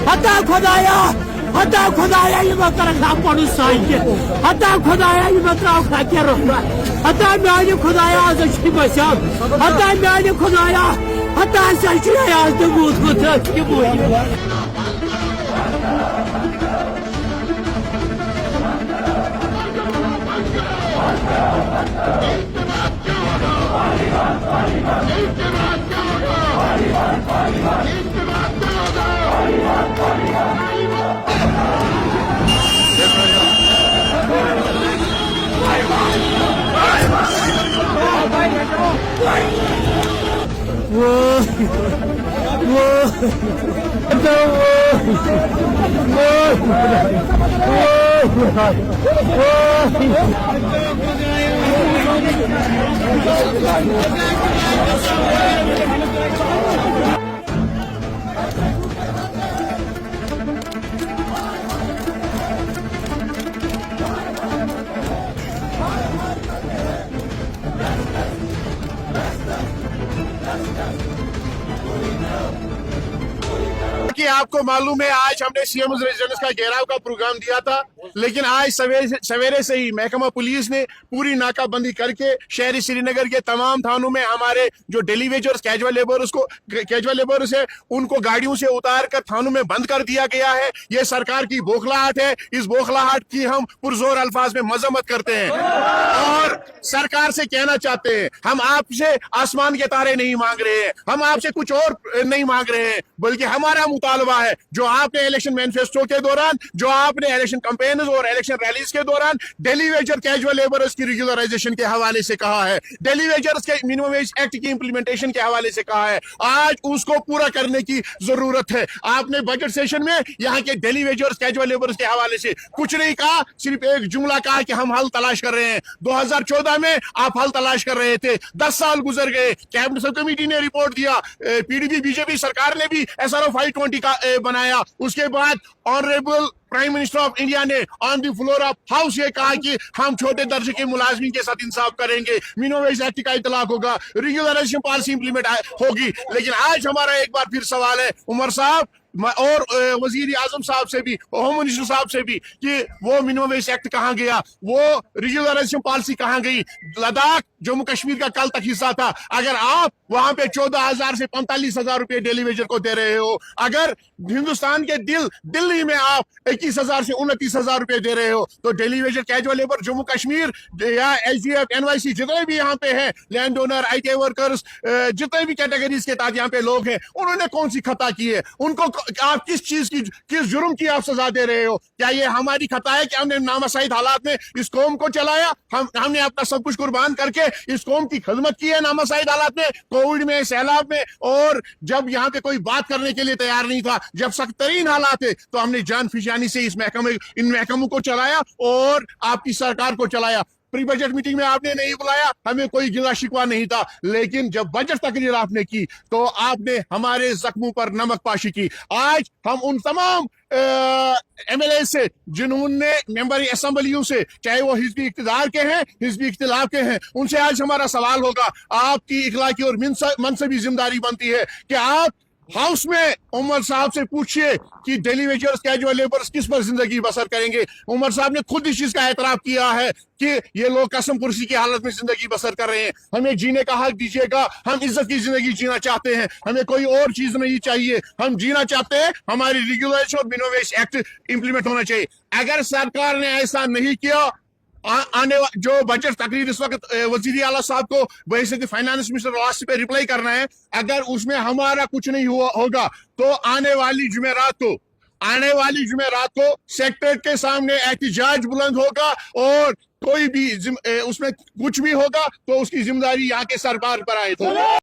Hata Khodaya you must have on his side. Hata Khodaya you must have Hakero. Hata Mani Khodaya as a ship myself. Hata Mani Khodaya. Hata Sashia as the mood could touch you. कि आपको मालूम है आज हमने CM residence का घेराव का programme दिया था, लेकिन आज सवेरे से ही महकमा पुलिस ने पूरी नाकाबंदी करके शहरी श्रीनगर के तमाम थानों में हमारे जो डेली वेजर्स कैजुअल लेबर्स है उनको गाड़ियों से उतार कर थानों में बंद कर दिया गया है। ये सरकार की बौखलाहट है। इस बौखलाहट की हम पुरजोर अल्फाज में मजम्मत करते हैं और सरकार से कहना चाहते हैं, हम आपसे आसमान के तारे नहीं मांग रहे हैं, हम आपसे कुछ और नहीं मांग रहे हैं, बल्कि हमारा मुतालबा है जो आपने इलेक्शन मैनिफेस्टो के दौरान, जो आपने इलेक्शन कैंपेन और इलेक्शन रैलीज के दौरान डेली वेजर कैजुअल लेबर्स की रेगुलराइजेशन के हवाले से कहा है, डेली वेजर्स के मिनिमम वेज एक्ट की इंप्लीमेंटेशन के हवाले से कहा है, आज उसको पूरा करने की जरूरत है। आपने बजट सेशन में यहाँ के डेली वेजर्स कैजुअल लेबर्स के हवाले से कुछ नहीं कहा, सिर्फ एक जुमला कहा कि हम हल तलाश कर रहे हैं। 2014 में आप हल तलाश कर रहे थे, 10 साल गुजर गए, कैबिनेट सब कमेटी ने रिपोर्ट दिया, पीडीपी बीजेपी सरकार ने भी SRO 520 का बनाया, उसके बाद honourable prime minister of India ने on the floor of house ये कहा कि हम छोटे दर्जे के मुलाजमीन के साथ इंसाफ करेंगे, मिनिमम वेज एक्ट का इतलाक होगा, रेगुलराइजेशन पॉलिसी इंप्लीमेंट होगी। लेकिन आज हमारा एक बार फिर सवाल है उमर साहब और वजीर आजम साहब से भी, होम मिनिस्टर साहब से भी, कि वो मिनिमम वेज एक्ट कहाँ गया, वो रेगुलराइजेशन पॉलिसी कहाँ गई। लद्दाख जम्मू कश्मीर का कल तक हिस्सा था, अगर आप वहां पे 14,000 से 45,000 रुपए डेली वेजर को दे रहे हो, अगर हिंदुस्तान के दिल्ली में आप 21,000 से 29,000 रुपए दे रहे हो, तो daily Vaser casual labour Jammu Kashmir या SGF NYC जितने भी यहाँ पे हैं, लैंड ओनर, IT वर्कर्स, जितने भी कैटेगरीज के तहत यहाँ पे लोग हैं, उन्होंने कौन सी खता की है, उनको आप किस चीज की, किस जुर्म की आप सजा दे रहे हो। क्या ये हमारी खता है कि हमने नामसाइद हालात में इस कौम को चलाया, हमने अपना सब कुछ कुर्बान करके इस कौम की खिदमत की है नामसाइद हालात में, कोविड में, सैलाब में, और जब यहाँ पे कोई बात करने के लिए तैयार नहीं था, जब सख्त तरीन हालात है, तो हमने जान फिजानी से इन महकमों को चलाया और आपकी सरकार को चलाया। प्री बजट मीटिंग में आपने नहीं बुलाया, हमें कोई गिला शिकवा नहीं था, लेकिन जब बजट तकरीर आपने की तो आपने हमारे जख्मों पर नमक पाशी की। आज हम उन तमाम MLA से जिन्होंने मेंबर असेंबलियों से, चाहे वो हिजबी इख्तिदार के हैं, हिजबी इख्तिलाफ के हैं, उनसे आज हमारा सवाल होगा, आपकी इखलाकी और मनसबी जिम्मेदारी बनती है कि आप हाउस में उमर साहब से पूछिए कि डेली वेजर्स कैजुअल लेबर्स किस पर जिंदगी बसर करेंगे। उमर साहब ने खुद इस चीज का एतराफ किया है कि ये लोग कसम कुर्सी की हालत में जिंदगी बसर कर रहे हैं, हमें जीने का हक दीजिएगा, हम इज्जत की जिंदगी जीना चाहते हैं, हमें कोई और चीज नहीं चाहिए, हम जीना चाहते हैं, हमारी रेगुलेशन और मिनिमम वेज एक्ट इंप्लीमेंट होना चाहिए। अगर सरकार ने ऐसा नहीं किया, आने जो बजट तकरीर इस वक्त वजीर आला साहब को बहैसियत फाइनेंस मिनिस्टर लास्ट पे रिप्लाई करना है, अगर उसमें हमारा कुछ नहीं होगा तो आने वाली जुमेरात को सेक्रेटरीट के सामने एहतिजाज बुलंद होगा और कोई भी उसमें कुछ भी होगा तो उसकी जिम्मेदारी यहाँ के सरकार पर आए। तो